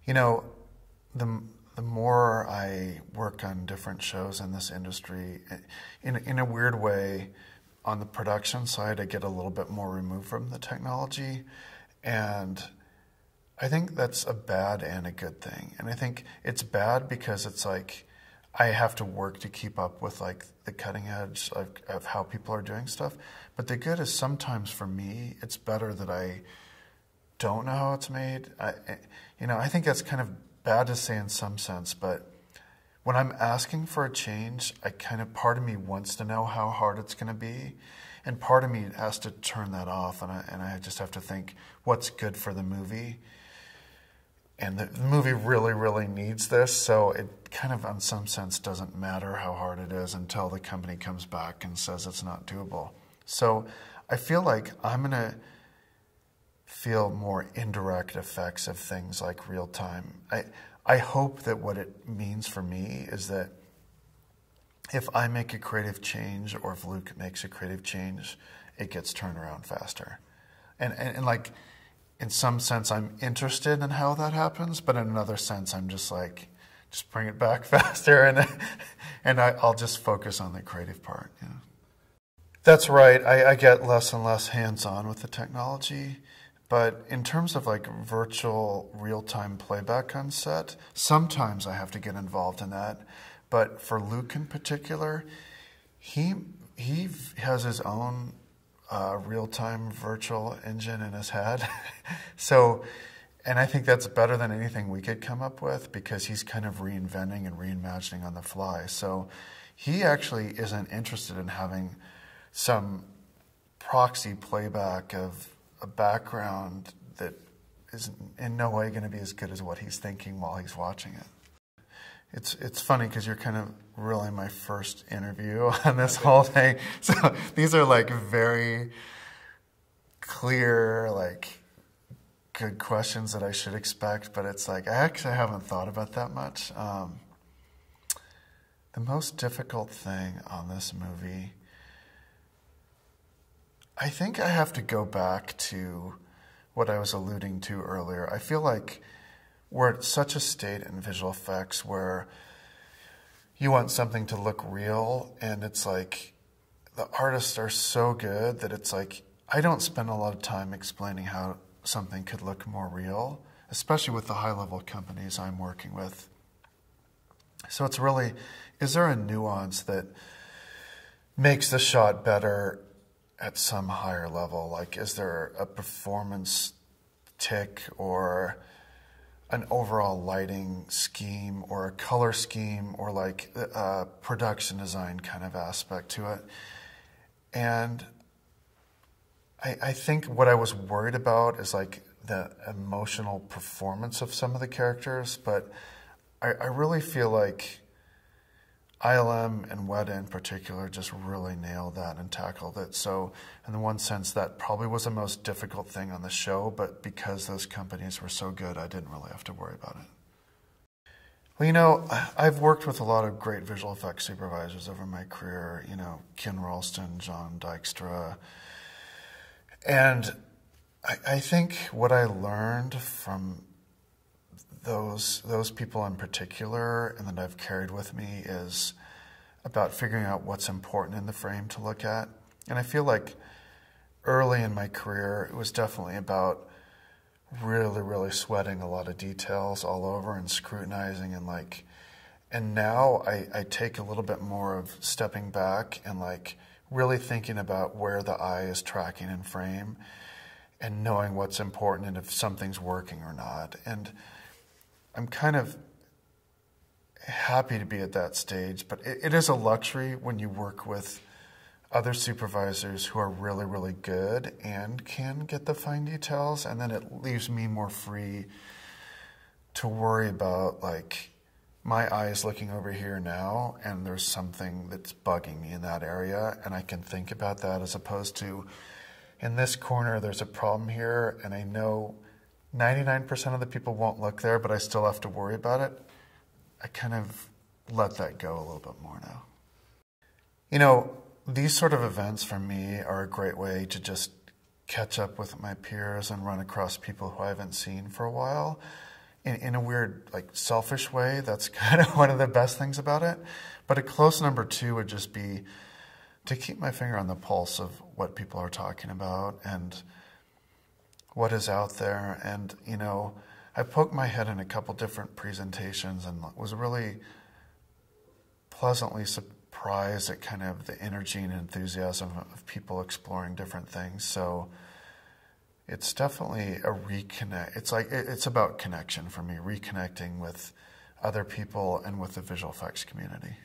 You know, the more I work on different shows in this industry, in a weird way, on the production side, I get a little bit more removed from the technology, and I think that's a bad and a good thing. And I think it's bad because it's like I have to work to keep up with like the cutting edge of how people are doing stuff. But the good is sometimes for me, it's better that I don't know how it's made. I think that's kind of bad to say in some sense, but when I'm asking for a change, part of me wants to know how hard it's going to be, and part of me has to turn that off, and I just have to think what's good for the movie. And the movie really, really needs this, so it kind of, in some sense, doesn't matter how hard it is until the company comes back and says it's not doable. So I feel like I'm going to feel more indirect effects of things like real time. I hope that what it means for me is that if I make a creative change or if Luc makes a creative change, it gets turned around faster. And like, in some sense, I'm interested in how that happens, but in another sense, I'm just like, just bring it back faster, and I'll just focus on the creative part. You know? That's right. I get less and less hands-on with the technology. But in terms of like virtual real-time playback on set, sometimes I have to get involved in that. But for Luc in particular, he has his own real-time virtual engine in his head. And I think that's better than anything we could come up with because he's kind of reinventing and reimagining on the fly. So he actually isn't interested in having some proxy playback of a background that is in no way going to be as good as what he's thinking while he's watching it. It's funny because you're kind of really my first interview on this whole thing. So these are like very clear, like good questions that I should expect, but it's like I actually haven't thought about that much. The most difficult thing on this movie, I think I have to go back to what I was alluding to earlier. I feel like we're at such a state in visual effects where you want something to look real, and it's like the artists are so good that it's like I don't spend a lot of time explaining how something could look more real, especially with the high-level companies I'm working with. So it's really, is there a nuance that makes the shot better at some higher level? Like, is there a performance tick or an overall lighting scheme or a color scheme or like a production design kind of aspect to it? And I think what I was worried about is like the emotional performance of some of the characters, but I really feel like ILM and Weta in particular just really nailed that and tackled it. So in the one sense, that probably was the most difficult thing on the show, but because those companies were so good, I didn't really have to worry about it. Well, you know, I've worked with a lot of great visual effects supervisors over my career, you know, Ken Ralston, John Dykstra, and I think what I learned from those people in particular and that I've carried with me is about figuring out what's important in the frame to look at. And I feel like early in my career, it was definitely about really, really sweating a lot of details all over and scrutinizing and now I take a little bit more of stepping back and like really thinking about where the eye is tracking in frame and knowing what's important and if something's working or not. And I'm kind of happy to be at that stage, but it is a luxury when you work with other supervisors who are really, really good and can get the fine details, and then it leaves me more free to worry about, like, my eye is looking over here now, and there's something that's bugging me in that area, and I can think about that as opposed to, in this corner, there's a problem here, and I know 99% of the people won't look there, but I still have to worry about it. I kind of let that go a little bit more now. You know, these sort of events for me are a great way to just catch up with my peers and run across people who I haven't seen for a while. in a weird, like, selfish way, that's kind of one of the best things about it. But a close number two would just be to keep my finger on the pulse of what people are talking about and what is out there. And, you know, I poked my head in a couple different presentations and was really pleasantly surprised at kind of the energy and enthusiasm of people exploring different things. So it's definitely a reconnect. It's about connection for me, reconnecting with other people and with the visual effects community.